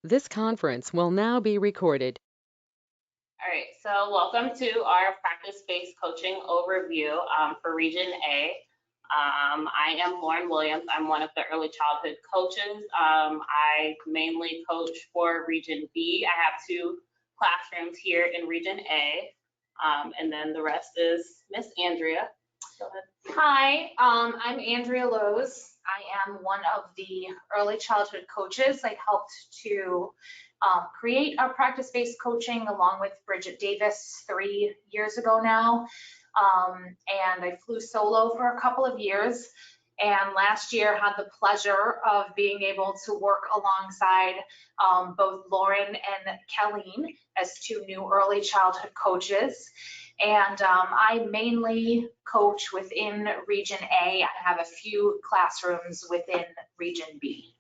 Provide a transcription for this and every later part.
This conference will now be recorded. All right, so welcome to our practice-based coaching overview for Region A. I am Lauren Williams. I'm one of the early childhood coaches. I mainly coach for Region B. I have 2 classrooms here in Region A, and then the rest is Miss Andrea. Go ahead. Hi, I'm Andrea Lowe's. I am one of the early childhood coaches. I helped to create our practice-based coaching along with Bridget Davis 3 years ago now. And I flew solo for a couple of years. And last year had the pleasure of being able to work alongside both Lauren and Colleen as 2 new early childhood coaches. And I mainly coach within Region A. I have a few classrooms within Region B.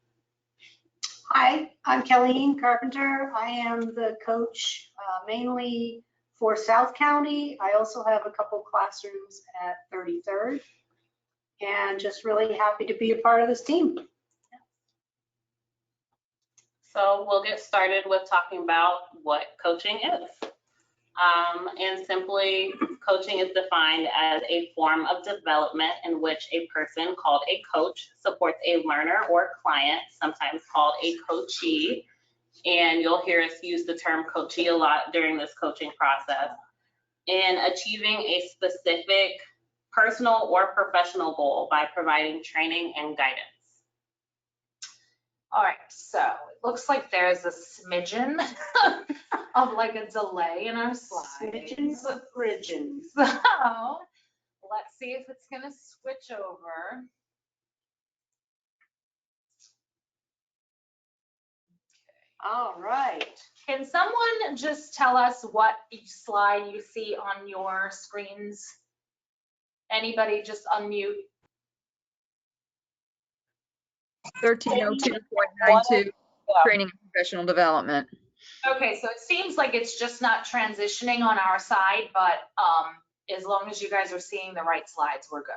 Hi, I'm Colleen Carpenter. I am the coach mainly for South County. I also have a couple classrooms at 33rd, and just really happy to be a part of this team. So we'll get started with talking about what coaching is. And simply, coaching is defined as a form of development in which a person called a coach supports a learner or client, sometimes called a coachee. And you'll hear us use the term coachee a lot during this coaching process, in achieving a specific personal or professional goal by providing training and guidance. All right, so it looks like there's a smidgen of like a delay in our slides. Smidgens of bridgens. So let's see if it's gonna switch over. All right. Can someone just tell us what each slide you see on your screens? Anybody just unmute? 1302.92, training and professional development. Okay, so it seems like it's just not transitioning on our side, but as long as you guys are seeing the right slides, we're good.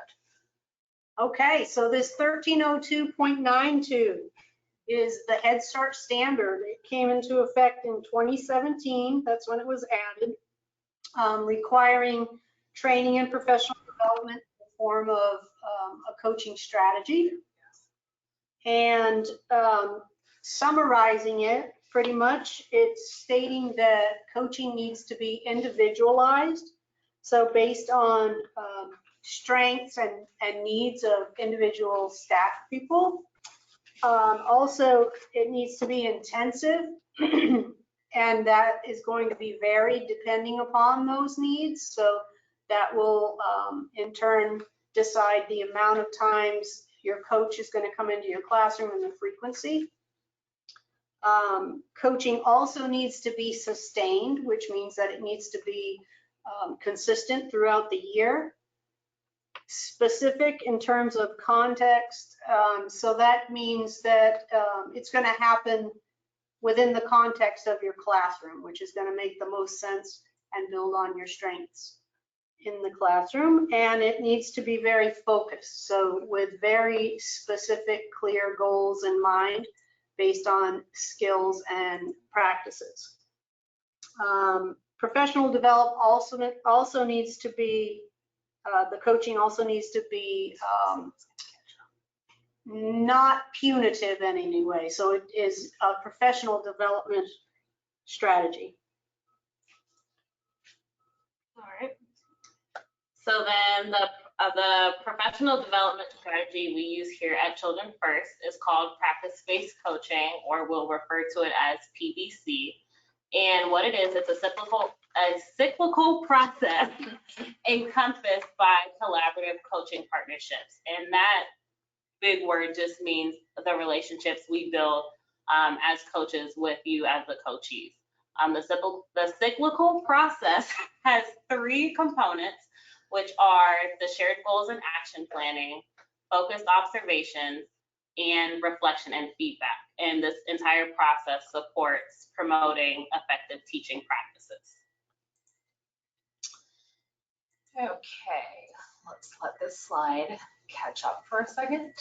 Okay, so this 1302.92 is the Head Start standard. It came into effect in 2017. That's when it was added, requiring training and professional development in the form of a coaching strategy. And summarizing it, pretty much, it's stating that coaching needs to be individualized. So based on strengths and needs of individual staff people. Also, it needs to be intensive, and that is going to be varied depending upon those needs. So that will, in turn, decide the amount of times your coach is going to come into your classroom and the frequency. Coaching also needs to be sustained, which means that it needs to be consistent throughout the year. Specific in terms of context, so that means that it's going to happen within the context of your classroom, which is going to make the most sense and build on your strengths in the classroom. And it needs to be very focused, so with very specific, clear goals in mind based on skills and practices. Professional development also needs to be, the coaching also needs to be not punitive in any way. So it is a professional development strategy. All right. So then the professional development strategy we use here at Children First is called practice-based coaching, or we'll refer to it as PBC. And what it is, it's a cyclical process encompassed by collaborative coaching partnerships. And that big word just means the relationships we build as coaches with you as the coachees. The cyclical process has 3 components, which are the shared goals and action planning, focused observations, and reflection and feedback. And this entire process supports promoting effective teaching practices. Okay, let's let this slide catch up for a second.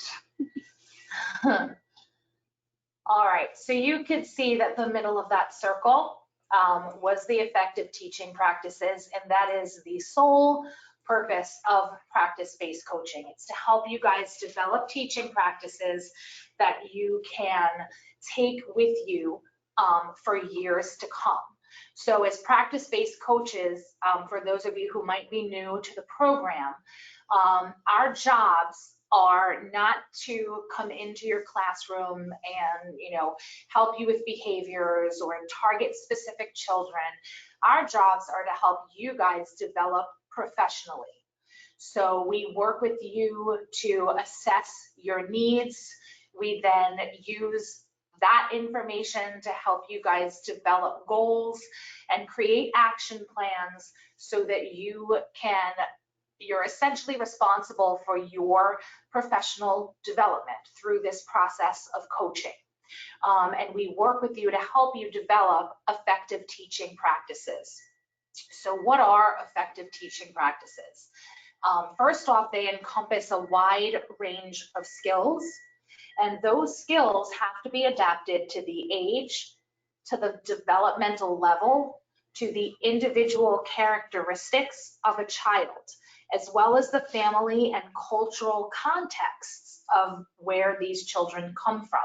All right, so you could see that the middle of that circle was the effective teaching practices, and that is the sole purpose of practice-based coaching. It's to help you guys develop teaching practices that you can take with you for years to come. So as practice-based coaches, for those of you who might be new to the program, our jobs are not to come into your classroom and, you know, help you with behaviors or target specific children. Our jobs are to help you guys develop professionally. So we work with you to assess your needs. We then use that information to help you guys develop goals and create action plans so that you're essentially responsible for your professional development through this process of coaching. And we work with you to help you develop effective teaching practices. So what are effective teaching practices? First off, they encompass a wide range of skills, and those skills have to be adapted to the age, to the developmental level, to the individual characteristics of a child, as well as the family and cultural contexts of where these children come from.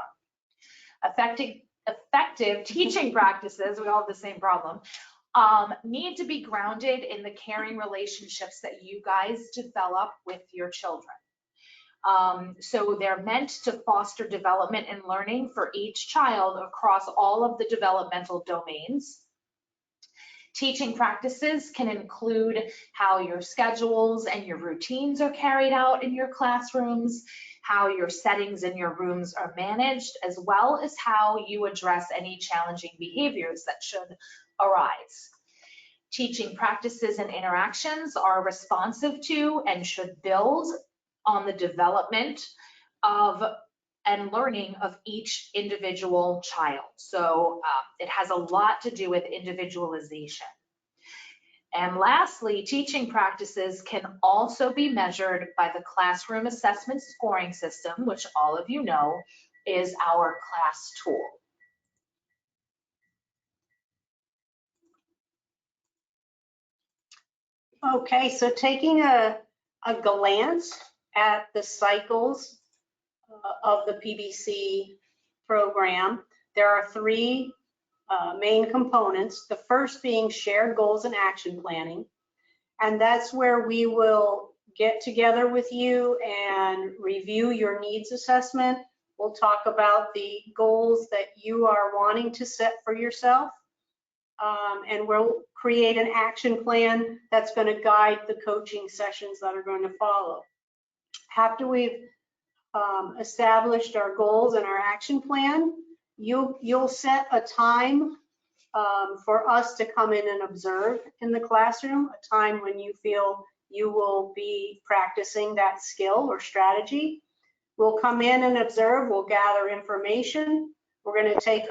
Effective teaching practices, we all have the same problem, need to be grounded in the caring relationships that you guys develop with your children. So they're meant to foster development and learning for each child across all of the developmental domains. Teaching practices can include how your schedules and your routines are carried out in your classrooms, how your settings in your rooms are managed, as well as how you address any challenging behaviors that should arise. Teaching practices and interactions are responsive to and should build on the development of and learning of each individual child. So it has a lot to do with individualization. And lastly, teaching practices can also be measured by the classroom assessment scoring system, which all of you know is our class tool. Okay, so taking a glance at the cycles of the PBC program, there are three main components. The first being shared goals and action planning. And that's where we will get together with you and review your needs assessment. We'll talk about the goals that you are wanting to set for yourself. And we'll create an action plan that's going to guide the coaching sessions that are going to follow. After we've established our goals and our action plan, you'll set a time for us to come in and observe in the classroom, a time when you feel you will be practicing that skill or strategy. We'll come in and observe, we'll gather information, we're going to take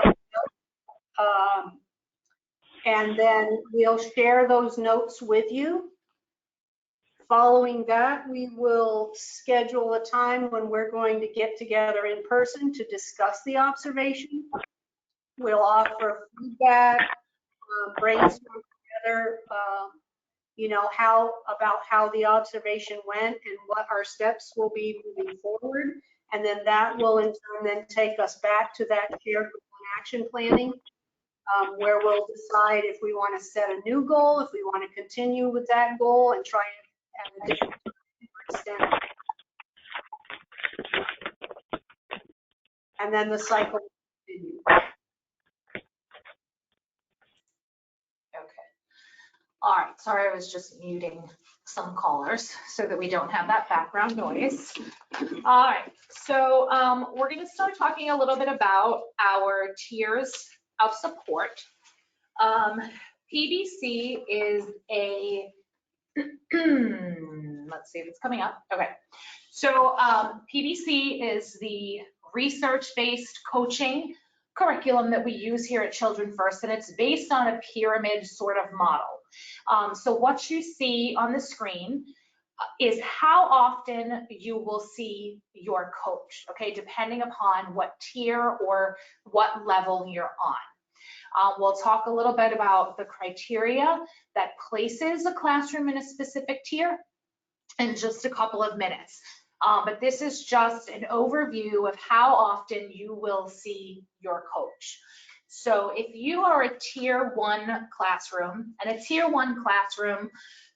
and then we'll share those notes with you. Following that, we will schedule a time when we're going to get together in person to discuss the observation. We'll offer feedback, brainstorm together, you know, about how the observation went and what our steps will be moving forward. And then that will in turn then take us back to that shared goal and action planning, where we'll decide if we want to set a new goal, if we want to continue with that goal and try it at a different extent. And then the cycle will continue. Okay. All right, sorry, I was just muting some callers so that we don't have that background noise. All right, so we're going to start talking a little bit about our tiers of support. PBC is a, let's see if it's coming up. Okay, so PBC is the research-based coaching curriculum that we use here at Children First, and it's based on a pyramid sort of model. So what you see on the screen is how often you will see your coach, okay, depending upon what tier or what level you're on. We'll talk a little bit about the criteria that places a classroom in a specific tier in just a couple of minutes. But this is just an overview of how often you will see your coach. So if you are a tier 1 classroom, and a tier 1 classroom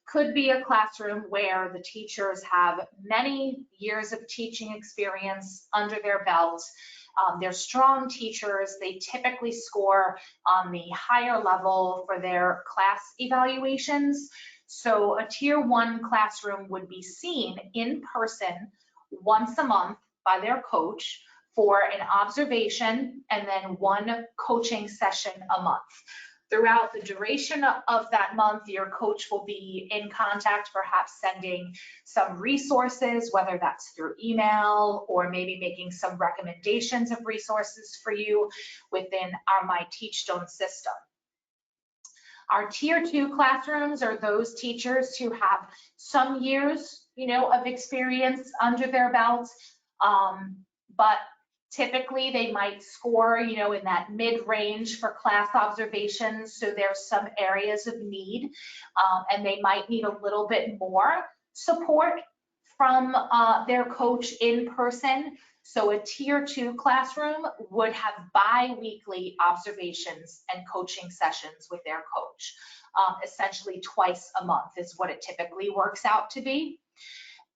could be a classroom where the teachers have many years of teaching experience under their belt. They're strong teachers. They typically score on the higher level for their class evaluations. So a tier 1 classroom would be seen in person once a month by their coach for an observation and then 1 coaching session a month. Throughout the duration of that month, your coach will be in contact, perhaps sending some resources, whether that's through email or maybe making some recommendations of resources for you within our My Teachstone system. Our tier 2 classrooms are those teachers who have some years, of experience under their belts, but typically they might score, in that mid-range for class observations. So there's some areas of need, and they might need a little bit more support from their coach in person. So a tier 2 classroom would have bi-weekly observations and coaching sessions with their coach. Essentially twice a month is what it typically works out to be.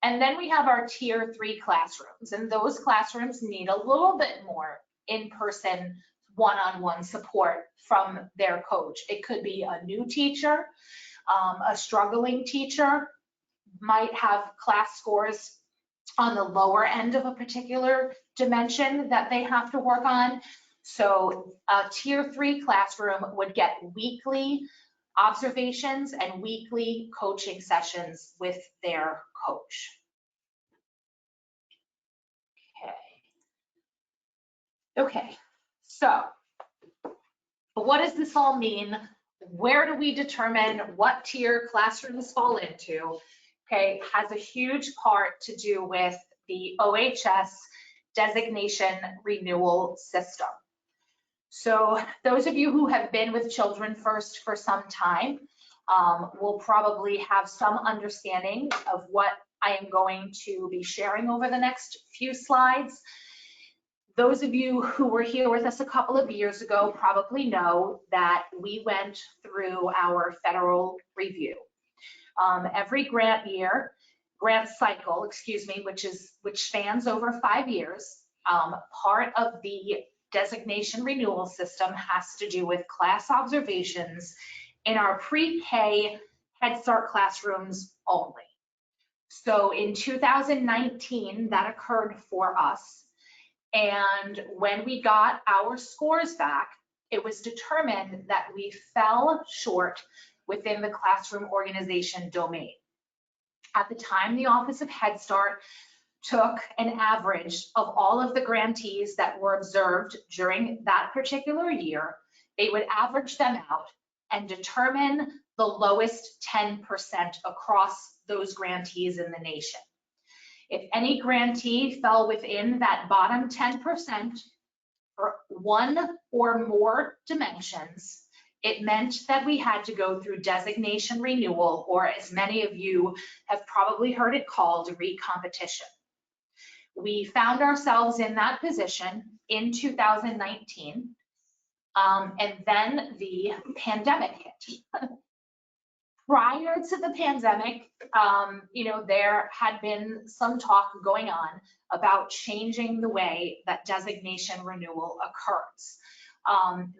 And then we have our tier 3 classrooms, and those classrooms need a little bit more in-person one-on-one support from their coach. It could be a new teacher, a struggling teacher, might have class scores on the lower end of a particular dimension that they have to work on. So a tier 3 classroom would get weekly observations and weekly coaching sessions with their coach. Okay, so what does this all mean? Where do we determine what tier classrooms fall into? Okay, has a huge part to do with the OHS designation renewal system. So those of you who have been with Children First for some time will probably have some understanding of what I am going to be sharing over the next few slides. Those of you who were here with us a couple of years ago probably know that we went through our federal review. Every grant cycle, which spans over 5 years, part of the designation renewal system has to do with class observations in our pre-K Head Start classrooms only. So in 2019, that occurred for us. And when we got our scores back, it was determined that we fell short within the classroom organization domain. At the time, the Office of Head Start took an average of all of the grantees that were observed during that particular year. They would average them out and determine the lowest 10% across those grantees in the nation. If any grantee fell within that bottom 10% for 1 or more dimensions, it meant that we had to go through designation renewal, or as many of you have probably heard it called, recompetition. We found ourselves in that position in 2019, and then the pandemic hit. Prior to the pandemic, there had been some talk going on about changing the way that designation renewal occurs.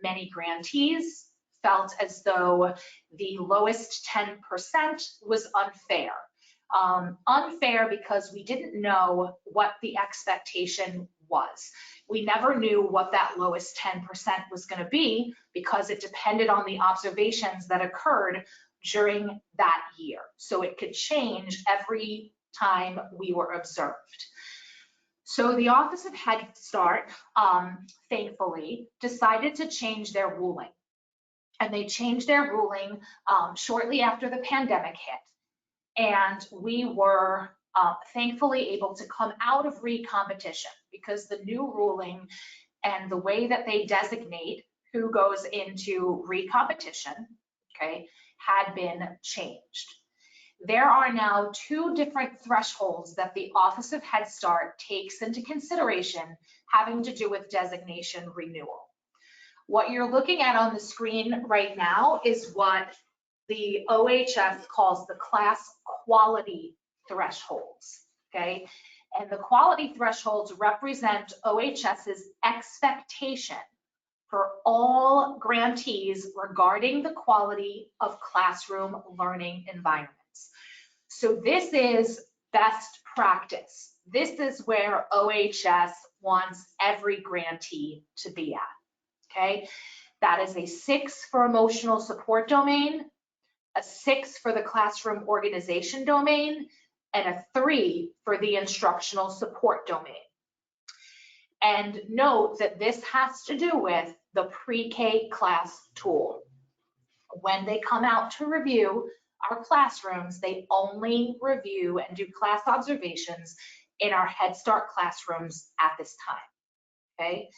Many grantees felt as though the lowest 10% was unfair. Unfair because we didn't know what the expectation was. We never knew what that lowest 10% was going to be because it depended on the observations that occurred during that year. So it could change every time we were observed. So the Office of Head Start, thankfully, decided to change their ruling. And they changed their ruling shortly after the pandemic hit. And we were thankfully able to come out of re-competition because the new ruling and the way that they designate who goes into re-competition, okay, had been changed. There are now 2 different thresholds that the Office of Head Start takes into consideration having to do with designation renewal. What you're looking at on the screen right now is what the OHS calls the class quality thresholds, okay? And the quality thresholds represent OHS's expectation for all grantees regarding the quality of classroom learning environments. So this is best practice. This is where OHS wants every grantee to be at, okay? That is a 6 for emotional support domain, a 6 for the classroom organization domain, and a 3 for the instructional support domain. And note that this has to do with the PreK class tool. When they come out to review our classrooms, they only review and do class observations in our Head Start classrooms at this time, okay?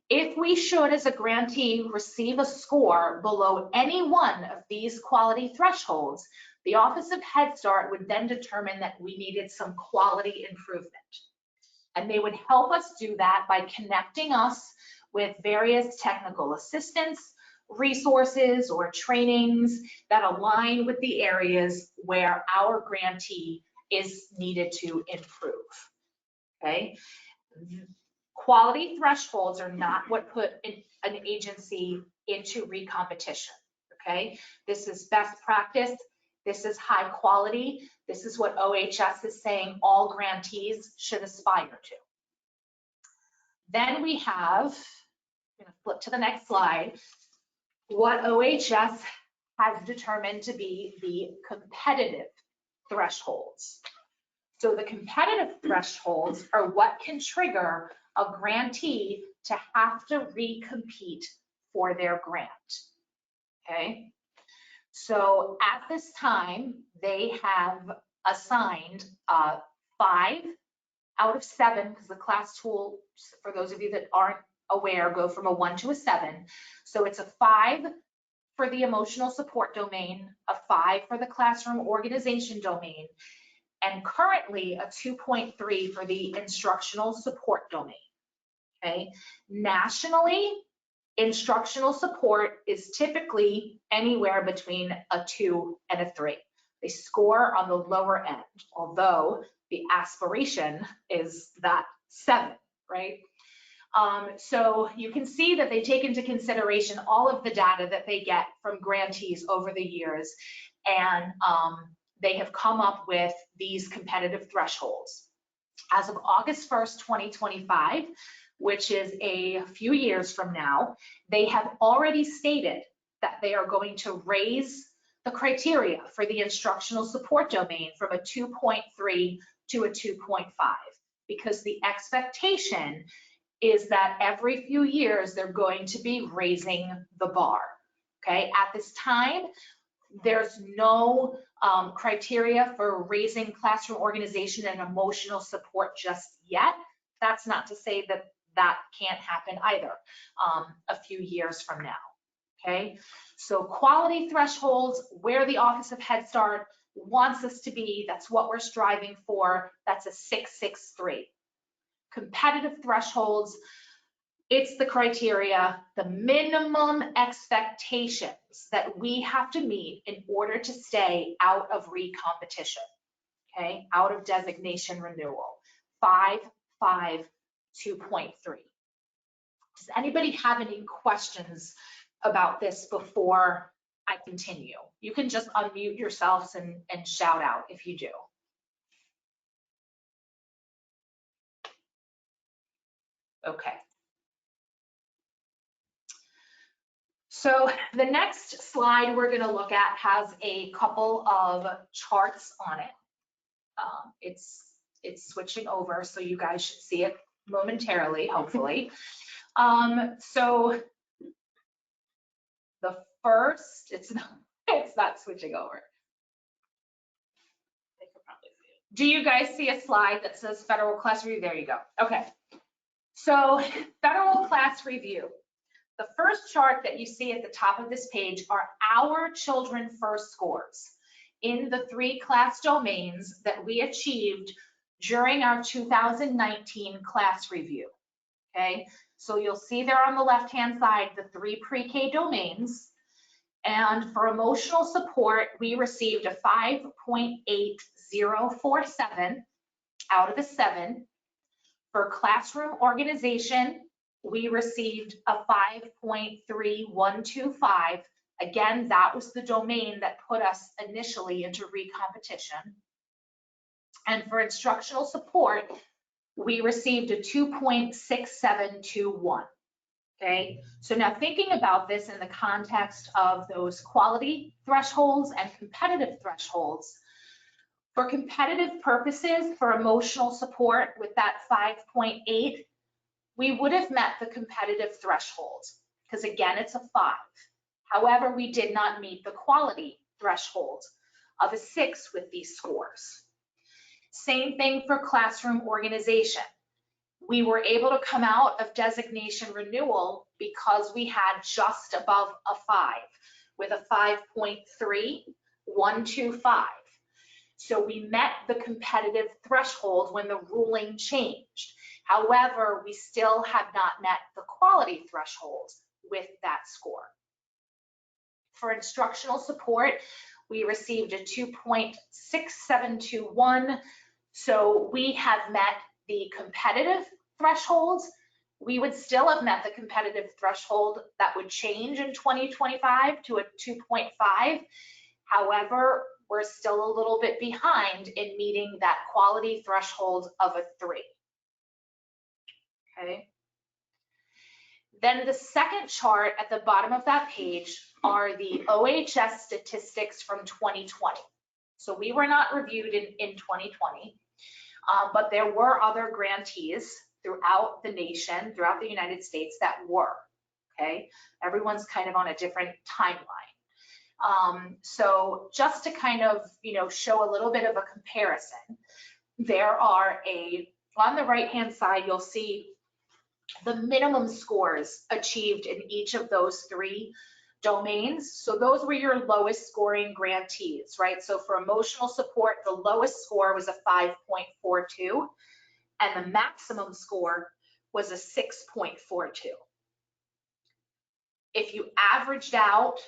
If we should, as a grantee, receive a score below any one of these quality thresholds, the Office of Head Start would then determine that we needed some quality improvement. And they would help us do that by connecting us with various technical assistance, resources, or trainings that align with the areas where our grantee is needed to improve, okay? Quality thresholds are not what put an agency into re-competition, okay? This is best practice. This is high quality. This is what OHS is saying all grantees should aspire to. Then we have, I'm going to flip to the next slide, what OHS has determined to be the competitive thresholds. So the competitive thresholds are what can trigger a grantee to have to recompete for their grant, okay? So at this time, they have assigned 5 out of 7, because the class tool, for those of you that aren't aware, go from a 1 to a 7. So it's a 5 for the emotional support domain, a 5 for the classroom organization domain, and currently a 2.3 for the instructional support domain, okay? Nationally, instructional support is typically anywhere between a 2 and a 3. They score on the lower end, although the aspiration is that 7, right? So you can see that they take into consideration all of the data that they get from grantees over the years, and they have come up with these competitive thresholds. As of August 1st, 2025, which is a few years from now, they have already stated that they are going to raise the criteria for the instructional support domain from a 2.3 to a 2.5, because the expectation is that every few years they're going to be raising the bar, okay? At this time, there's no criteria for raising classroom organization and emotional support just yet. That's not to say that that can't happen either a few years from now, okay? So quality thresholds, where the Office of Head Start wants us to be, that's what we're striving for. That's a 663. Competitive thresholds, it's the criteria, the minimum expectations that we have to meet in order to stay out of re-competition, okay? Out of designation renewal, 5, 5, 2.3. Does anybody have any questions about this before I continue? You can just unmute yourselves and shout out if you do. Okay. So the next slide we're going to look at has a couple of charts on it. It's switching over, so you guys should see it momentarily, hopefully. So the first, it's not switching over. Do you guys see a slide that says federal class review? There you go. Okay. So federal class review. The first chart that you see at the top of this page are our children first scores in the 3 class domains that we achieved during our 2019 class review. Okay, so you'll see there on the left-hand side the 3 pre-K domains. And for emotional support, we received a 5.8047 out of a 7. For classroom organization, we received a 5.3125. Again, that was the domain that put us initially into recompetition. And for instructional support, we received a 2.6721. Okay, so now thinking about this in the context of those quality thresholds and competitive thresholds, for competitive purposes, for emotional support with that 5.8, we would have met the competitive threshold because again, it's a 5. However, we did not meet the quality threshold of a 6 with these scores. Same thing for classroom organization. We were able to come out of designation renewal because we had just above a 5 with a 5.3125. So we met the competitive threshold when the ruling changed. However, we still have not met the quality threshold with that score. For instructional support, we received a 2.6721. So we have met the competitive thresholds. We would still have met the competitive threshold that would change in 2025 to a 2.5. However, we're still a little bit behind in meeting that quality threshold of a 3. Okay. Then the second chart at the bottom of that page are the OHS statistics from 2020. So we were not reviewed in 2020, but there were other grantees throughout the nation, throughout the United States that were, okay? Everyone's kind of on a different timeline. So just to kind of, show a little bit of a comparison, there are on the right-hand side, you'll see the minimum scores achieved in each of those 3 domains. So those were your lowest scoring grantees, right? So for emotional support, the lowest score was a 5.42 and the maximum score was a 6.42. If you averaged out,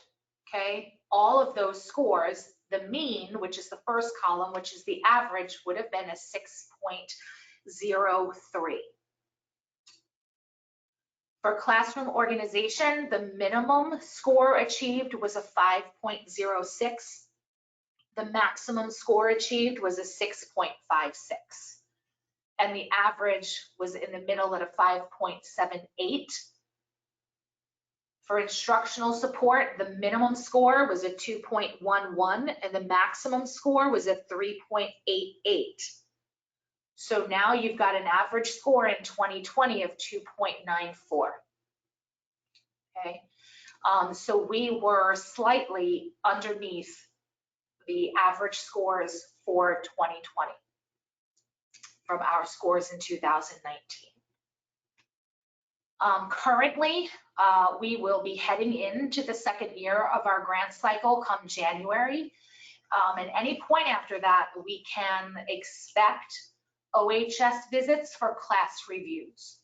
okay, all of those scores, the mean, which is the first column, which is the average, would have been a 6.03. For classroom organization, the minimum score achieved was a 5.06. The maximum score achieved was a 6.56. And the average was in the middle at a 5.78. For instructional support, the minimum score was a 2.11 and the maximum score was a 3.88. So now you've got an average score in 2020 of 2.94. Okay, so we were slightly underneath the average scores for 2020 from our scores in 2019. Currently, we will be heading into the second year of our grant cycle come January. At any point after that, we can expect OHS visits for class reviews.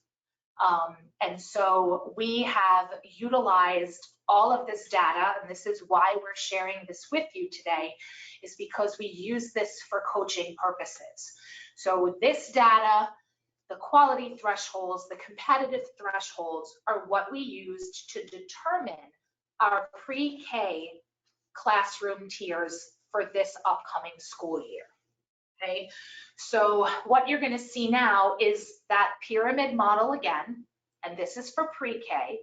And so we have utilized all of this data, and this is why we're sharing this with you today, is because we use this for coaching purposes. So this data, the quality thresholds, the competitive thresholds are what we used to determine our pre-K classroom tiers for this upcoming school year. Okay, so what you're going to see now is that pyramid model again, and this is for pre-K.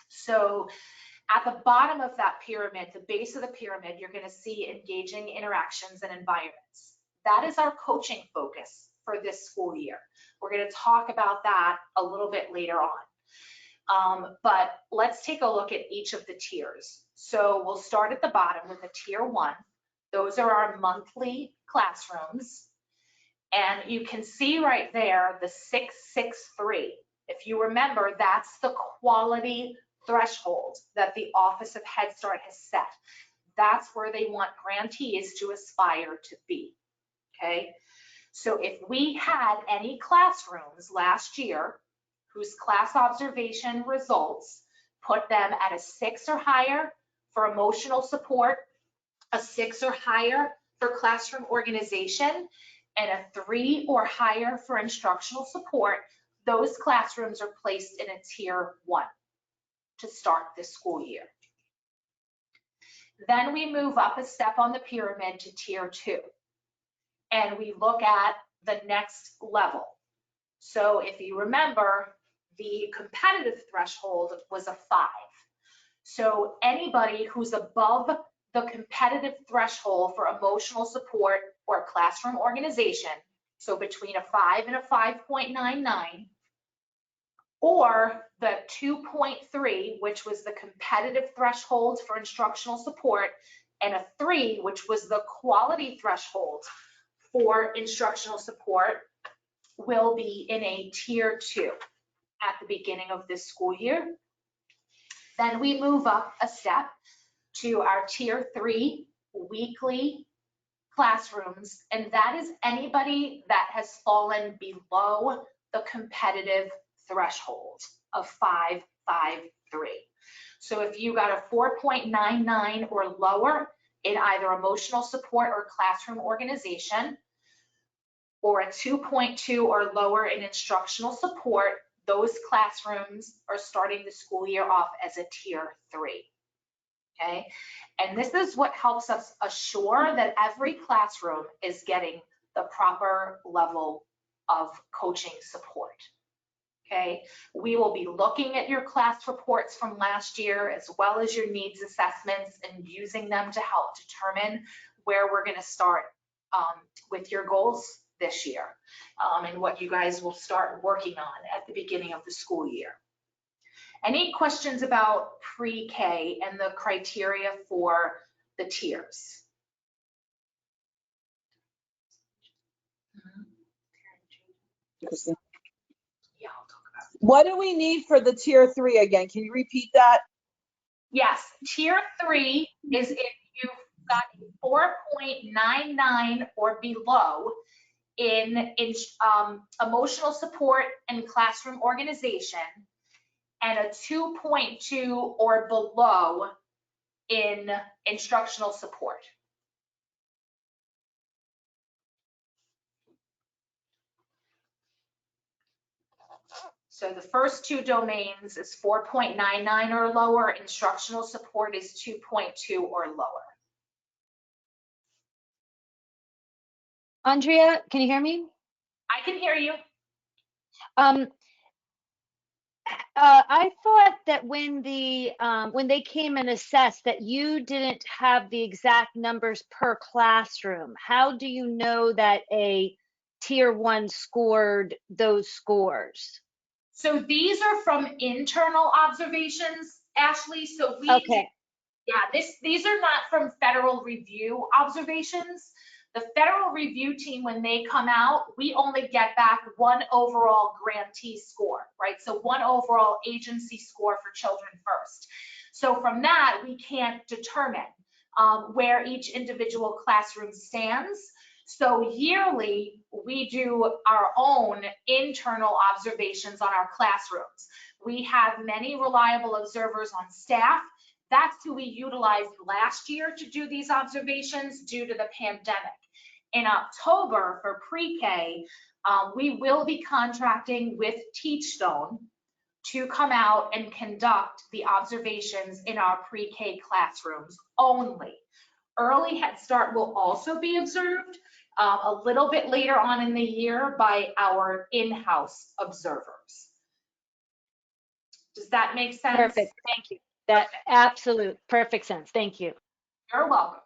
So at the bottom of that pyramid, the base of the pyramid, you're going to see engaging interactions and environments. That is our coaching focus for this school year. We're going to talk about that a little bit later on. But let's take a look at each of the tiers. So we'll start at the bottom with a tier 1. Those are our monthly classrooms. And you can see right there, the 663. If you remember, that's the quality threshold that the Office of Head Start has set. That's where they want grantees to aspire to be, okay? So if we had any classrooms last year whose class observation results put them at a 6 or higher for emotional support, a 6 or higher for classroom organization, and a 3 or higher for instructional support, those classrooms are placed in a tier 1 to start this school year. Then we move up a step on the pyramid to tier 2, and we look at the next level. So if you remember, the competitive threshold was a 5. So anybody who's above the competitive threshold for emotional support or classroom organization, so between a 5 and a 5.99, or the 2.3, which was the competitive threshold for instructional support, and a 3, which was the quality threshold for instructional support, will be in a tier 2 at the beginning of this school year. Then we move up a step to our tier 3 weekly classrooms, and that is anybody that has fallen below the competitive threshold of 553. So if you got a 4.99 or lower in either emotional support or classroom organization, or a 2.2 or lower in instructional support, those classrooms are starting the school year off as a tier 3. Okay, and this is what helps us assure that every classroom is getting the proper level of coaching support. Okay, we will be looking at your class reports from last year as well as your needs assessments and using them to help determine where we're going to start with your goals this year and what you guys will start working on at the beginning of the school year. Any questions about pre-K and the criteria for the tiers? Yeah, I'll talk about it. What do we need for the tier 3 again? Can you repeat that? Yes, tier 3 is if you've got a 4.99 or below in emotional support and classroom organization, and a 2.2 or below in instructional support. So the first 2 domains is 4.99 or lower, instructional support is 2.2 or lower. Andrea, can you hear me? I can hear you. I thought that when they came and assessed that you didn't have the exact numbers per classroom. How do you know that a tier 1 scored those scores? So these are from internal observations, Ashley. So we, Okay. yeah, these are not from federal review observations. The federal review team, when they come out, we only get back 1 overall grantee score, right? So 1 overall agency score for Children First. So from that, we can't determine where each individual classroom stands. So yearly, we do our own internal observations on our classrooms. We have many reliable observers on staff. That's who we utilized last year to do these observations due to the pandemic. In October for pre-K, we will be contracting with Teachstone to come out and conduct the observations in our pre-K classrooms only. Early Head Start will also be observed a little bit later on in the year by our in-house observers. Does that make sense? Perfect. Thank you. That absolute perfect sense. Thank you. You're welcome.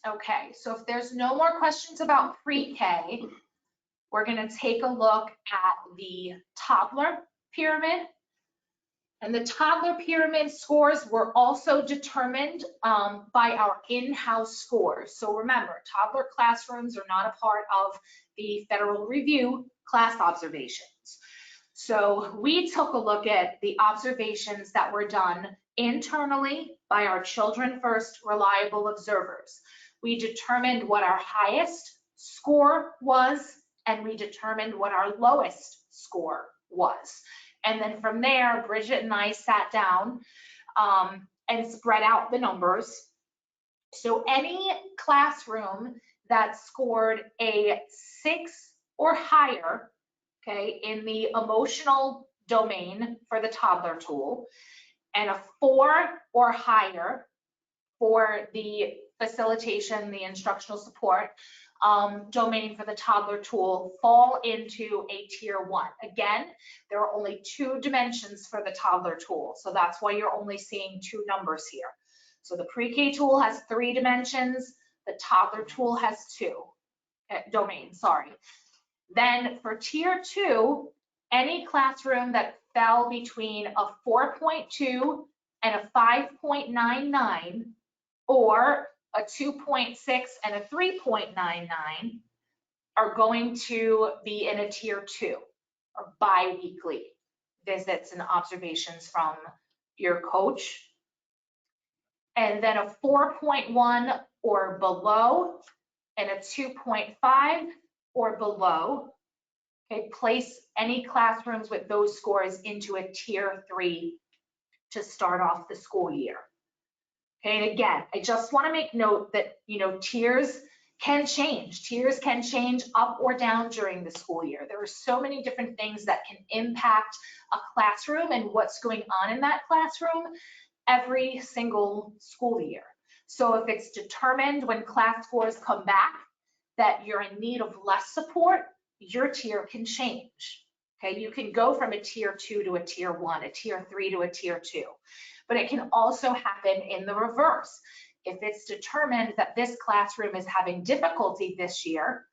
Okay, so if there's no more questions about pre-K, we're going to take a look at the Toddler Pyramid. And the toddler pyramid scores were also determined by our in-house scores. So remember, toddler classrooms are not a part of the federal review class observations. So we took a look at the observations that were done internally by our Children First reliable observers. We determined what our highest score was, and we determined what our lowest score was. And then from there, Bridget and I sat down and spread out the numbers. So any classroom that scored a 6 or higher, okay, in the emotional domain for the toddler tool, and a 4 or higher for the facilitation, the instructional support domain for the toddler tool, fall into a tier 1. Again, there are only 2 dimensions for the toddler tool, so that's why you're only seeing 2 numbers here. So the pre-K tool has 3 dimensions, the toddler tool has 2 domains, sorry. Then for tier 2, any classroom that fell between a 4.2 and a 5.99, or a 2.6 and a 3.99 are going to be in a tier 2, or bi-weekly visits and observations from your coach. And then a 4.1 or below and a 2.5 or below, okay, place any classrooms with those scores into a tier 3 to start off the school year. Okay, and again, I just want to make note that, you know, tiers can change. Tiers can change up or down during the school year. There are so many different things that can impact a classroom and what's going on in that classroom every single school year. So if it's determined when class scores come back that you're in need of less support, your tier can change. Okay, you can go from a tier 2 to a tier 1, a tier 3 to a tier 2. But it can also happen in the reverse. If it's determined that this classroom is having difficulty this year,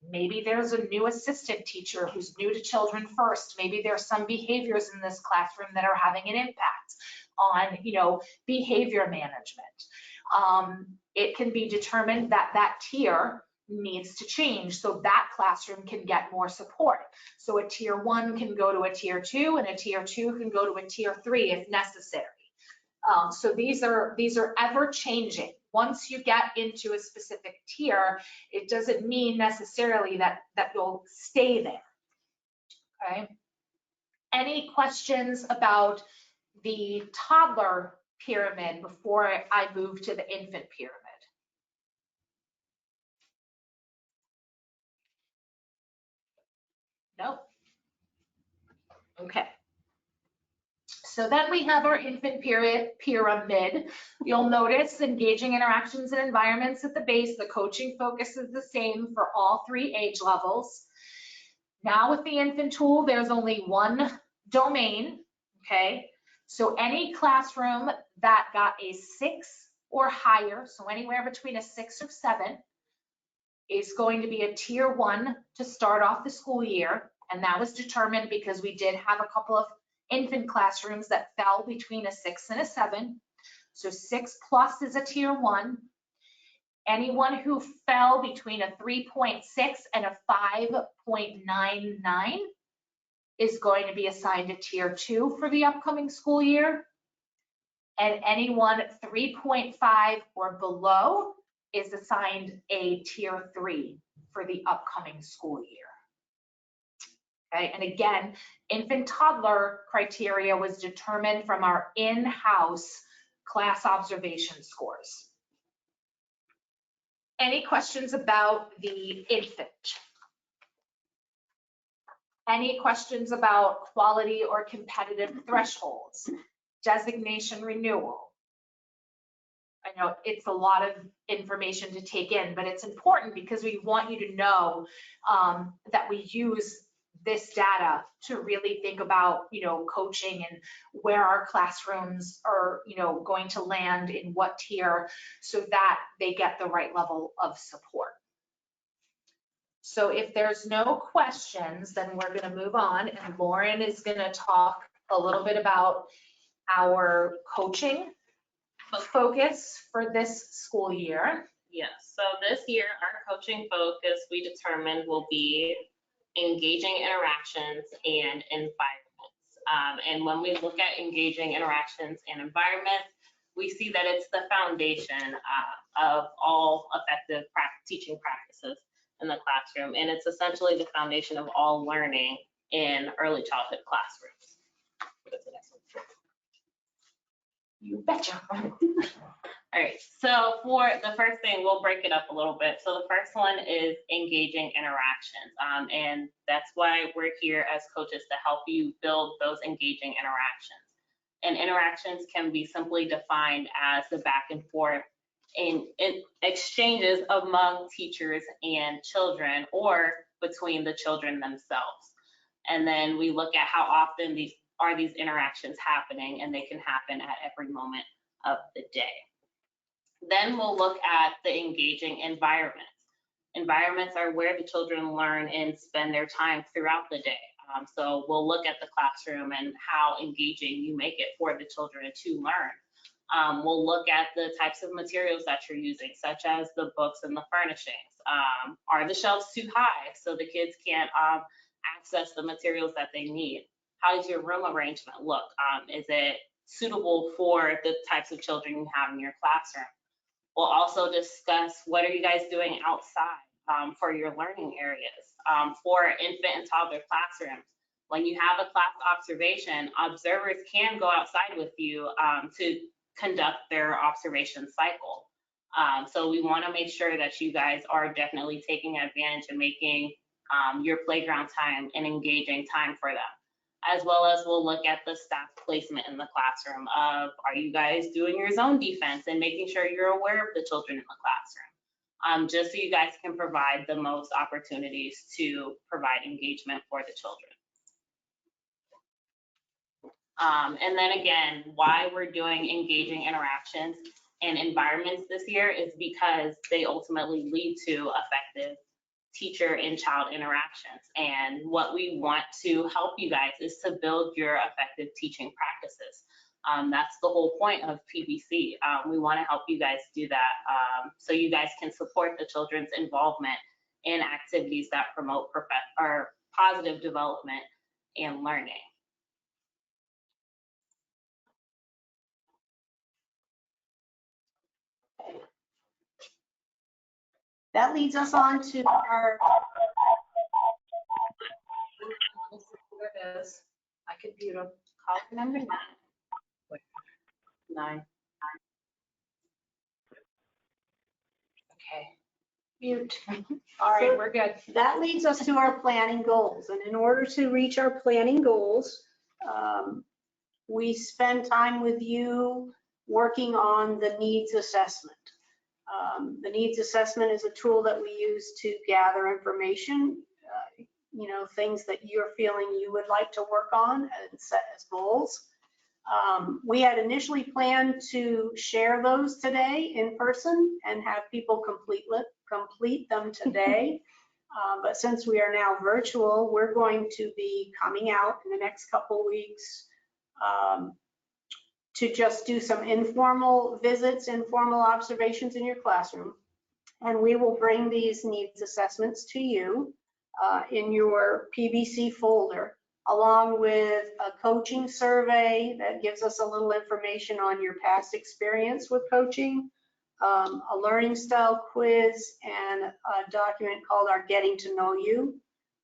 maybe there's a new assistant teacher who's new to Children First. Maybe there's some behaviors in this classroom that are having an impact on, you know, behavior management. It can be determined that that tier needs to change so that classroom can get more support. So a tier 1 can go to a tier 2, and a tier 2 can go to a tier 3 if necessary. So these are ever changing. Once you get into a specific tier, it doesn't mean necessarily that you'll stay there. Okay. Any questions about the toddler pyramid before I move to the infant pyramid? No? Okay. So then we have our infant pyramid. You'll notice engaging interactions and environments at the base. The coaching focus is the same for all 3 age levels. Now with the infant tool, there's only 1 domain, okay? So any classroom that got a 6 or higher, so anywhere between a 6 or 7, is going to be a tier 1 to start off the school year. And that was determined because we did have a couple of infant classrooms that fell between a 6 and a 7. So 6 plus is a tier 1. Anyone who fell between a 3.6 and a 5.99 is going to be assigned a tier 2 for the upcoming school year. And anyone 3.5 or below is assigned a tier 3 for the upcoming school year. Okay, and again, infant toddler criteria was determined from our in-house class observation scores. Any questions about the infant? Any questions about quality or competitive thresholds? Designation renewal? I know it's a lot of information to take in, but it's important because we want you to know that we use this data to really think about, you know, coaching and where our classrooms are, you know, going to land in what tier so that they get the right level of support. So if there's no questions, then we're going to move on, and Lauren is going to talk a little bit about our coaching focus for this school year. Yes, so this year, our coaching focus we determined will be engaging interactions and environments. And when we look at engaging interactions and environments, we see that it's the foundation of all effective teaching practices in the classroom. And it's essentially the foundation of all learning in early childhood classrooms. Go to the next one. You betcha. All right, so for the first thing, we'll break it up a little bit. So the first one is engaging interactions. And that's why we're here as coaches to help you build those engaging interactions. And interactions can be simply defined as the back and forth in exchanges among teachers and children or between the children themselves. And then we look at how often these interactions happening, and they can happen at every moment of the day. Then we'll look at the engaging environments. Environments are where the children learn and spend their time throughout the day. So we'll look at the classroom and how engaging you make it for the children to learn. We'll look at the types of materials that you're using, such as the books and the furnishings. Are the shelves too high so the kids can't access the materials that they need? How does your room arrangement look? Is it suitable for the types of children you have in your classroom? We'll also discuss what are you guys doing outside for your learning areas. For infant and toddler classrooms, when you have a class observation, observers can go outside with you to conduct their observation cycle. So we want to make sure that you guys are definitely taking advantage and making your playground time an engaging time for them. As well as we'll look at the staff placement in the classroom of, are you guys doing your zone defense and making sure you're aware of the children in the classroom, just so you guys can provide the most opportunities to provide engagement for the children. And then again, why we're doing engaging interactions and environments this year is because they ultimately lead to effective teacher and child interactions. And what we want to help you guys is to build your effective teaching practices. That's the whole point of PBC. We want to help you guys do that so you guys can support the children's involvement in activities that promote positive development and learning. That leads us on to our, There it is. My computer. Call number 9. 9. Okay. Mute. All right, we're good. that leads us to our planning goals. And in order to reach our planning goals, we spend time with you working on the needs assessment. The needs assessment is a tool that we use to gather information, things that you're feeling you would like to work on and set as goals. We had initially planned to share those today in person and have people complete them today. But since we are now virtual, we're going to be coming out in the next couple weeks to just do some informal visits, informal observations in your classroom. And we will bring these needs assessments to you in your PBC folder, along with a coaching survey that gives us a little information on your past experience with coaching, a learning style quiz, and a document called our Getting to Know You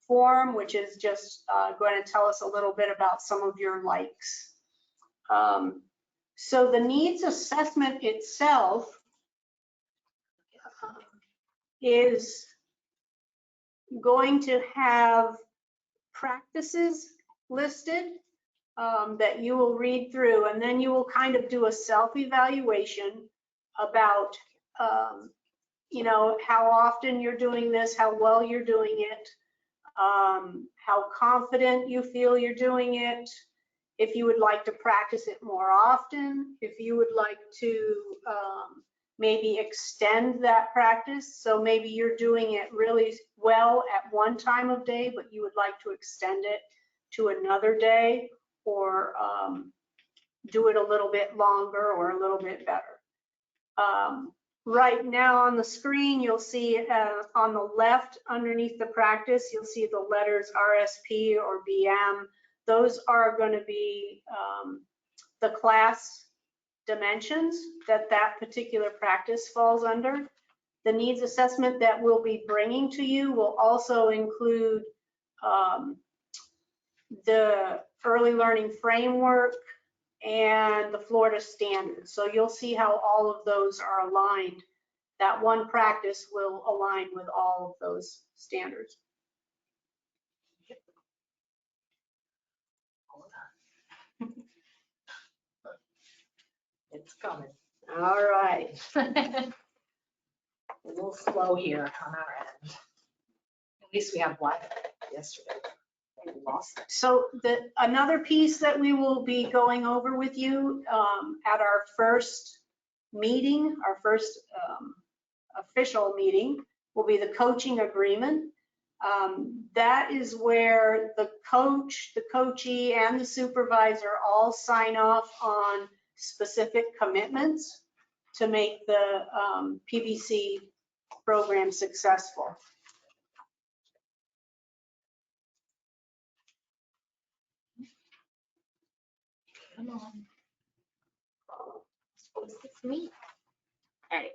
form, which is just going to tell us a little bit about some of your likes. So the needs assessment itself is going to have practices listed that you will read through, and then you will kind of do a self-evaluation about how often you're doing this, how well you're doing it, how confident you feel you're doing it, if you would like to practice it more often, if you would like to maybe extend that practice. So maybe you're doing it really well at one time of day, but you would like to extend it to another day, or do it a little bit longer or a little bit better. Right now on the screen, you'll see on the left underneath the practice, you'll see the letters RSP or BM. Those are going to be the class dimensions that that particular practice falls under. The needs assessment that we'll be bringing to you will also include the early learning framework and the Florida standards. So you'll see how all of those are aligned. That one practice will align with all of those standards. Hold on. It's coming. All right. A little slow here on our end. At least we have one yesterday. We lost it. So another piece that we will be going over with you at our first meeting, our first official meeting, will be the coaching agreement. That is where the coach, the coachee, and the supervisor all sign off on specific commitments to make the PBC program successful. Come on. What's this mean? All right,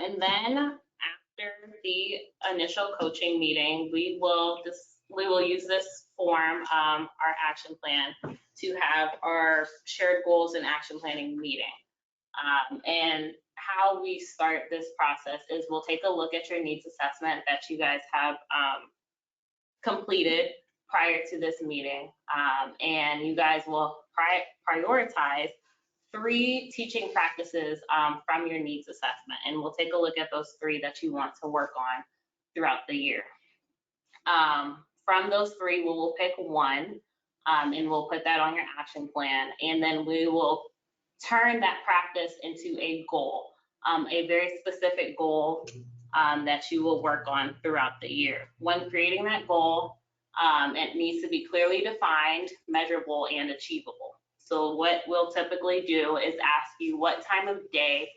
and then after the initial coaching meeting, we will use this form, our action plan, to have our shared goals and action planning meeting. And how we start this process is we'll take a look at your needs assessment that you guys have completed prior to this meeting, and you guys will prioritize 3 teaching practices from your needs assessment, and we'll take a look at those 3 that you want to work on throughout the year. From those 3, we will pick one, and we'll put that on your action plan, and then we will turn that practice into a goal, a very specific goal that you will work on throughout the year. When creating that goal, it needs to be clearly defined, measurable, and achievable. So what we'll typically do is ask you what time of day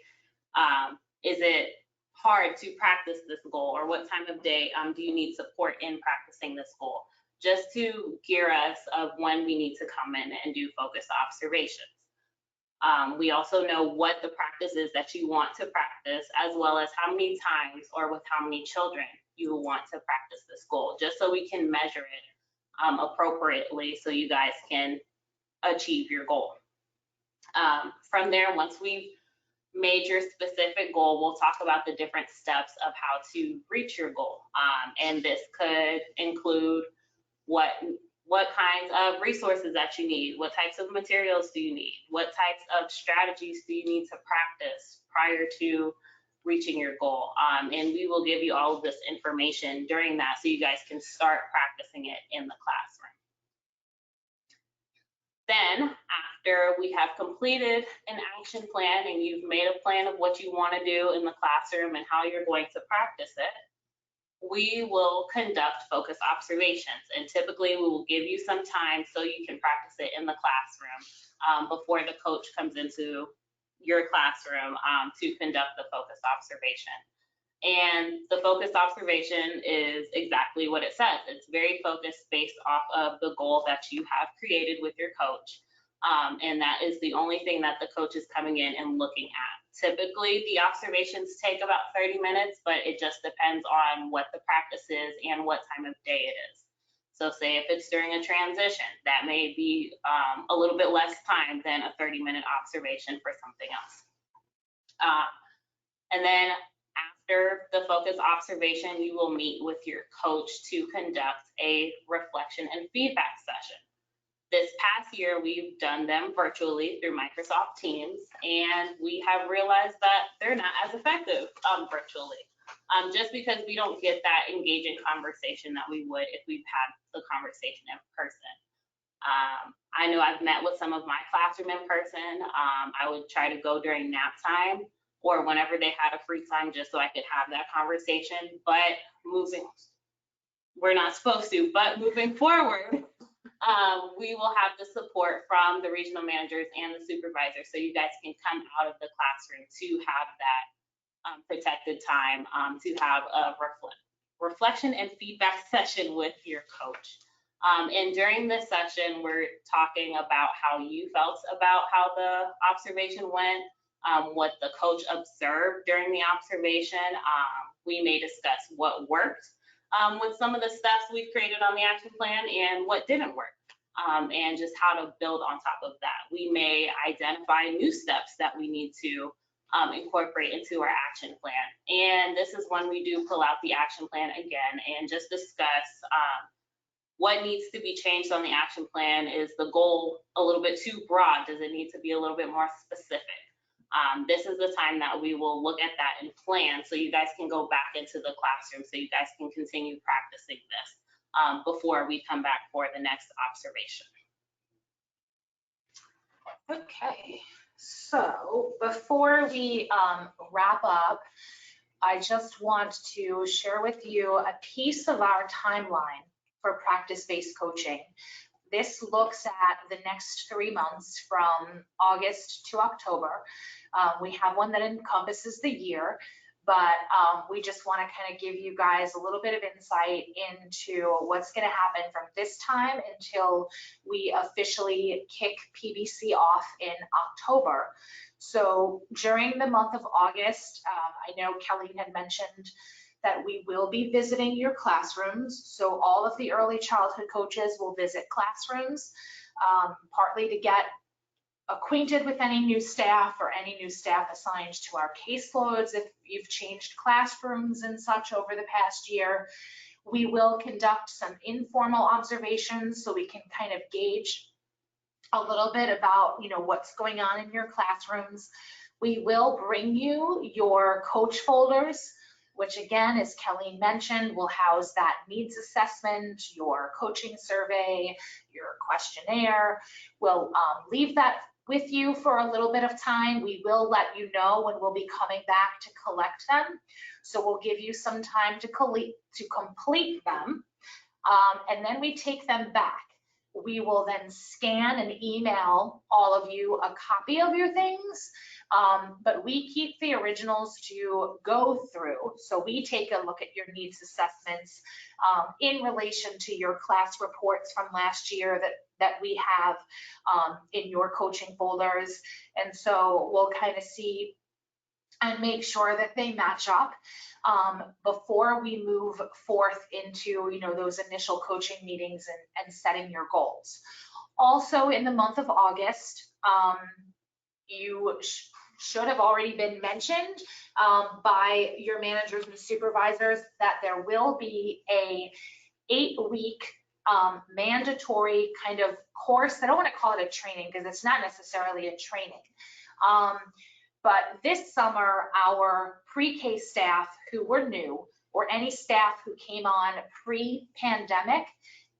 is it hard to practice this goal, or what time of day do you need support in practicing this goal, just to gear us of when we need to come in and do focused observations. We also know what the practice is that you want to practice, as well as how many times or with how many children you want to practice this goal, just so we can measure it appropriately so you guys can achieve your goal. From there, once we've made your specific goal, we'll talk about the different steps of how to reach your goal. And this could include what kinds of resources that you need, what types of materials do you need, what types of strategies do you need to practice prior to reaching your goal. And we will give you all of this information during that so you guys can start practicing it in the classroom. Then, after we have completed an action plan and you've made a plan of what you want to do in the classroom and how you're going to practice it, we will conduct focus observations. And typically we will give you some time so you can practice it in the classroom before the coach comes into your classroom to conduct the focus observation. And the focused observation is exactly what it says. It's very focused based off of the goal that you have created with your coach. And that is the only thing that the coach is coming in and looking at. Typically, the observations take about 30 minutes, but it just depends on what the practice is and what time of day it is. So say if it's during a transition, that may be a little bit less time than a 30-minute observation for something else. And then after the focus observation, you will meet with your coach to conduct a reflection and feedback session. This past year, we've done them virtually through Microsoft Teams, and we have realized that they're not as effective virtually, just because we don't get that engaging conversation that we would if we've had the conversation in person. I know I've met with some of my classroom in person. I would try to go during nap time or whenever they had a free time just so I could have that conversation, but we're not supposed to, but moving forward, we will have the support from the regional managers and the supervisors, so you guys can come out of the classroom to have that protected time, to have a reflection and feedback session with your coach. And during this session, we're talking about how you felt about how the observation went, what the coach observed during the observation. We may discuss what worked with some of the steps we've created on the action plan and what didn't work, and just how to build on top of that. We may identify new steps that we need to incorporate into our action plan. And this is when we do pull out the action plan again and just discuss what needs to be changed on the action plan. Is the goal a little bit too broad? Does it need to be a little bit more specific? This is the time that we will look at that and plan, so you guys can go back into the classroom, so you guys can continue practicing this before we come back for the next observation. Okay, so before we wrap up, I just want to share with you a piece of our timeline for practice-based coaching. This looks at the next 3 months from August to October. We have one that encompasses the year, but we just want to kind of give you guys a little bit of insight into what's going to happen from this time until we officially kick PBC off in October. So during the month of August, I know Kelly had mentioned that we will be visiting your classrooms. So all of the early childhood coaches will visit classrooms, partly to get acquainted with any new staff or any new staff assigned to our caseloads. If you've changed classrooms and such over the past year, we will conduct some informal observations so we can kind of gauge a little bit about, you know, what's going on in your classrooms. We will bring you your coach folders, which again, as Kelly mentioned, will house that needs assessment, your coaching survey, your questionnaire. We'll leave that with you for a little bit of time. We will let you know when we'll be coming back to collect them. So we'll give you some time to complete them, and then we take them back. We will then scan and email all of you a copy of your things, but we keep the originals to go through. So we take a look at your needs assessments in relation to your class reports from last year that we have in your coaching folders. And so we'll kind of see and make sure that they match up before we move forth into, you know, those initial coaching meetings and setting your goals. Also in the month of August, you should have already been mentioned by your managers and supervisors that there will be a 8-week mandatory kind of course. I don't want to call it a training because it's not necessarily a training. But this summer, our pre-K staff who were new, or any staff who came on pre-pandemic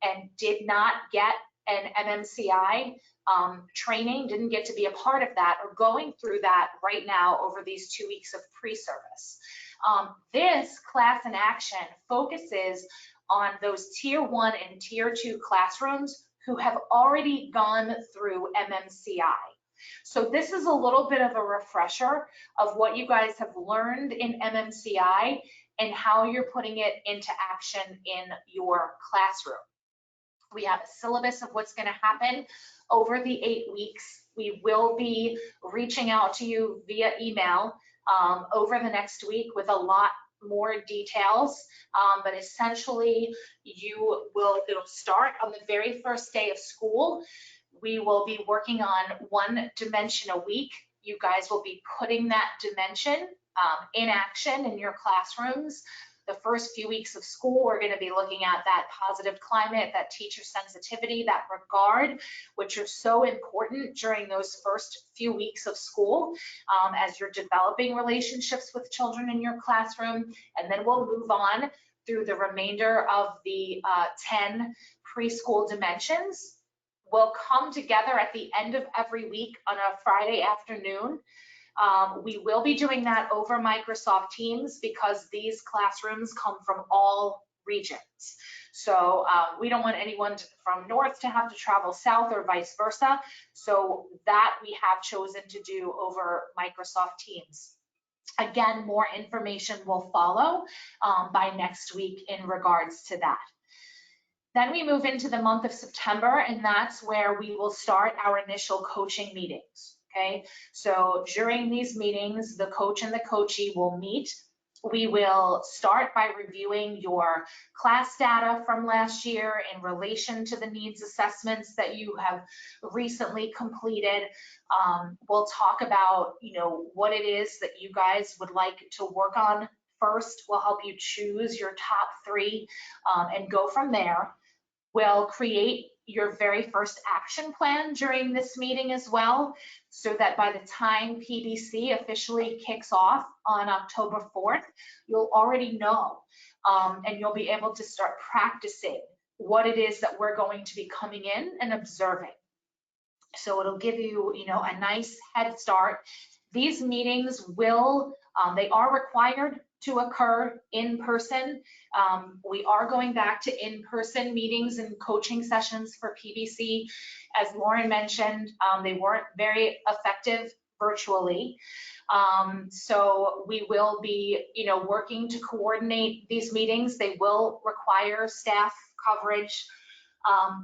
and did not get an MMCI training, didn't get to be a part of that, or going through that right now over these 2 weeks of pre-service. This class in action focuses on those tier 1 and tier 2 classrooms who have already gone through MMCI. So this is a little bit of a refresher of what you guys have learned in MMCI and how you're putting it into action in your classroom. We have a syllabus of what's going to happen over the 8 weeks. We will be reaching out to you via email over the next week with a lot more details, but essentially it'll start on the very first day of school. We will be working on 1 dimension a week. You guys will be putting that dimension in action in your classrooms. The first few weeks of school, we're going to be looking at that positive climate, that teacher sensitivity, that regard, which are so important during those first few weeks of school as you're developing relationships with children in your classroom. And then we'll move on through the remainder of the 10 preschool dimensions. We'll come together at the end of every week on a Friday afternoon. We will be doing that over Microsoft Teams because these classrooms come from all regions. So we don't want anyone from north to have to travel south or vice versa. So that we have chosen to do over Microsoft Teams. Again, more information will follow by next week in regards to that. Then we move into the month of September, and that's where we will start our initial coaching meetings, okay? So during these meetings, the coach and the coachee will meet. We will start by reviewing your class data from last year in relation to the needs assessments that you have recently completed. We'll talk about, what it is that you guys would like to work on first. We'll help you choose your top 3 and go from there. We'll create your very first action plan during this meeting as well, so that by the time PBC officially kicks off on October 4th, you'll already know, and you'll be able to start practicing what it is that we're going to be coming in and observing. So it'll give you, a nice head start. These meetings will, they are required to occur in person. We are going back to in-person meetings and coaching sessions for PBC. As Lauren mentioned, they weren't very effective virtually. So we will be, working to coordinate these meetings. They will require staff coverage.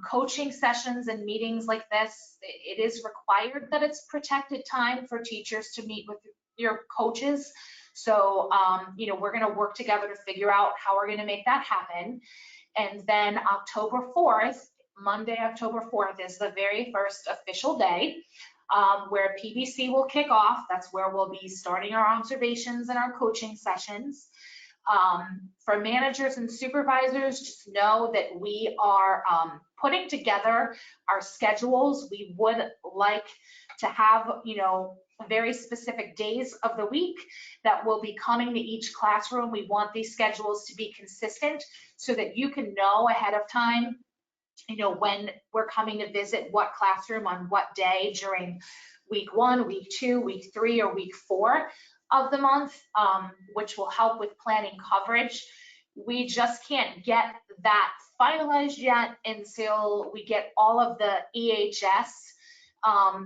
Coaching sessions and meetings like this, it is required that it's protected time for teachers to meet with your coaches. So, we're going to work together to figure out how we're going to make that happen. And then October 4th, Monday, October 4th is the very first official day where PBC will kick off. That's where we'll be starting our observations and our coaching sessions. For managers and supervisors, just know that we are putting together our schedules. We would like to have, very specific days of the week that will be coming to each classroom. We want these schedules to be consistent so that you can know ahead of time, when we're coming to visit what classroom on what day during week 1, week 2, week 3, or week 4 of the month, which will help with planning coverage. We just can't get that finalized yet until we get all of the EHS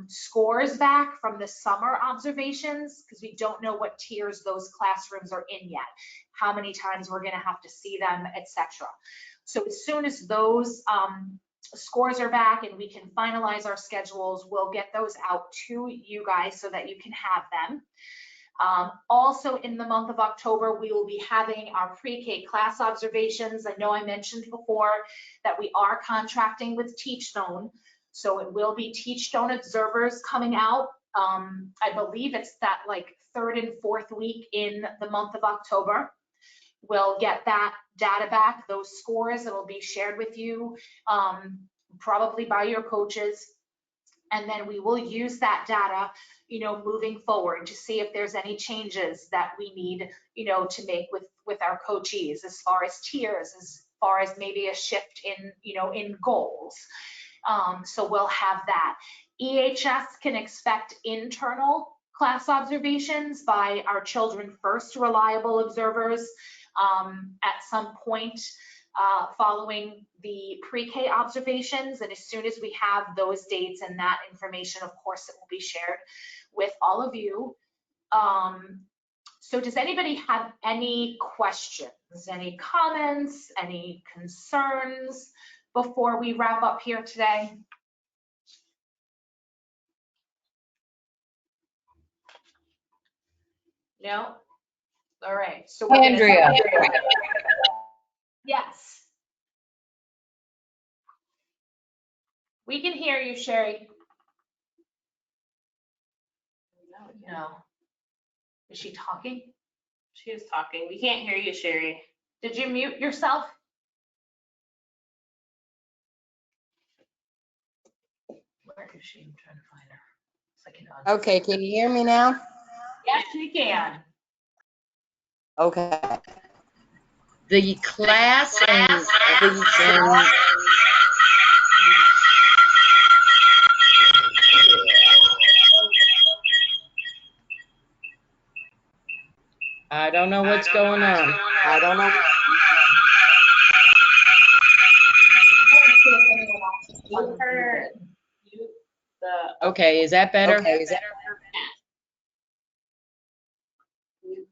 scores back from the summer observations, because we don't know what tiers those classrooms are in yet, how many times we're going to have to see them, etc. So as soon as those scores are back and we can finalize our schedules, we'll get those out to you guys so that you can have them. Also in the month of October, we will be having our pre-K class observations. I know I mentioned before that we are contracting with Teachstone, so it will be Teachstone observers coming out. I believe it's that like 3rd and 4th week in the month of October. We'll get that data back, those scores. It'll be shared with you, probably by your coaches. And then we will use that data, moving forward to see if there's any changes that we need, to make with our coachees as far as tiers, as far as maybe a shift in, in goals. So we'll have that. EHS can expect internal class observations by our Children First reliable observers at some point following the pre-K observations. And as soon as we have those dates and that information, of course, it will be shared with all of you. So does anybody have any questions, any comments, any concerns before we wrap up here today? No? All right. So we're Andrea. Yes. We can hear you, Sherry. No. Is she talking? She is talking. We can't hear you, Sherry. Did you mute yourself? Where is she? I'm trying to find her. Okay, can you hear me now? Yes, we can. Okay. The class and I don't know what's going on. I don't know. You heard, Okay, is that better? Okay, is that-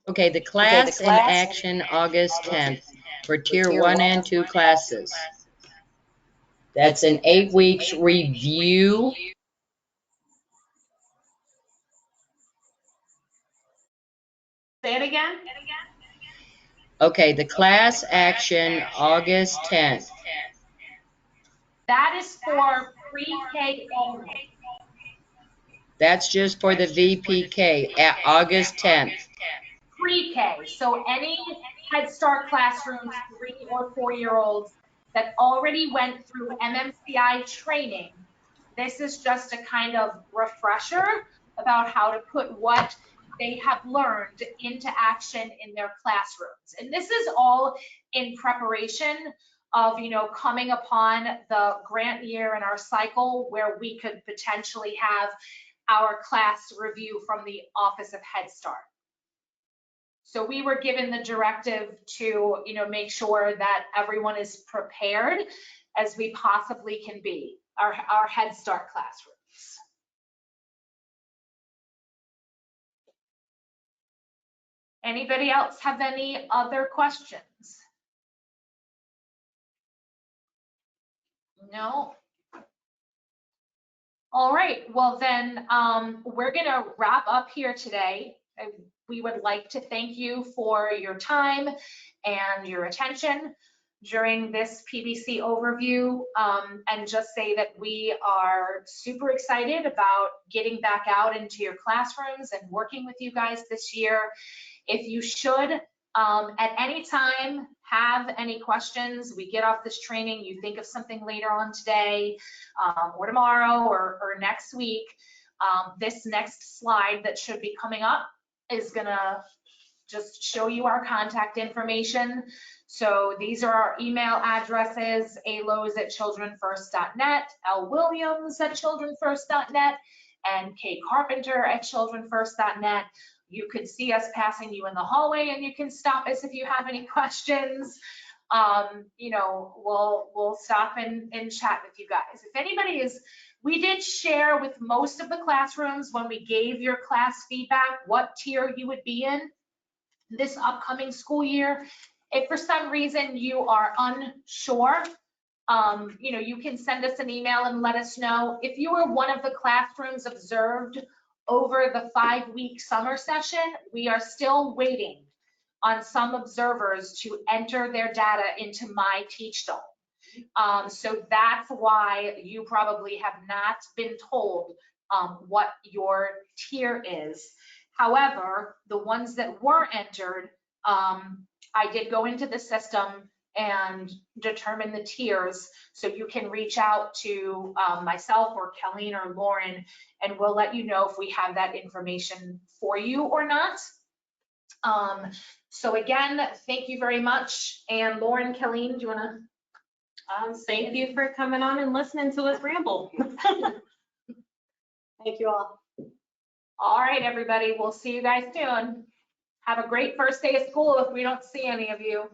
Okay, the class in action August 10th for tier 1 and 2 classes. That's an 8 weeks review. Say it again. Okay, the class action August 10th. That is for pre-K only. That's just for the VPK at August 10th. Pre-K. So any Head Start classrooms, 3 or 4-year-olds that already went through MMCI training, this is just a kind of refresher about how to put what they have learned into action in their classrooms. And this is all in preparation of, coming upon the grant year in our cycle where we could potentially have our class review from the Office of Head Start. So we were given the directive to, make sure that everyone is prepared as we possibly can be, our Head Start classrooms. Anybody else have any other questions? No? All right, well then, we're gonna wrap up here today. We would like to thank you for your time and your attention during this PBC overview, and just say that we are super excited about getting back out into your classrooms and working with you guys this year. If you should, at any time, have any questions, we get off this training, you think of something later on today, or tomorrow, or next week, this next slide that should be coming up is gonna just show you our contact information. So these are our email addresses: alows@childrenfirst.net, lwilliams@childrenfirst.net, and kcarpenter@childrenfirst.net. You could see us passing you in the hallway and you can stop us if you have any questions. We'll stop and chat with you guys. If anybody we did share with most of the classrooms when we gave your class feedback what tier you would be in this upcoming school year. If for some reason you are unsure, you can send us an email and let us know. If you were one of the classrooms observed over the 5-week summer session, we are still waiting on some observers to enter their data into My Teachstone. So that's why you probably have not been told what your tier is. However, the ones that were entered, I did go into the system and determine the tiers, so you can reach out to myself or Colleen or Lauren, and we'll let you know if we have that information for you or not. So again, thank you very much. And Lauren, Colleen, do you want to? Thank you for coming on and listening to us ramble. Thank you all. All right, everybody, we'll see you guys soon. Have a great first day of school if we don't see any of you.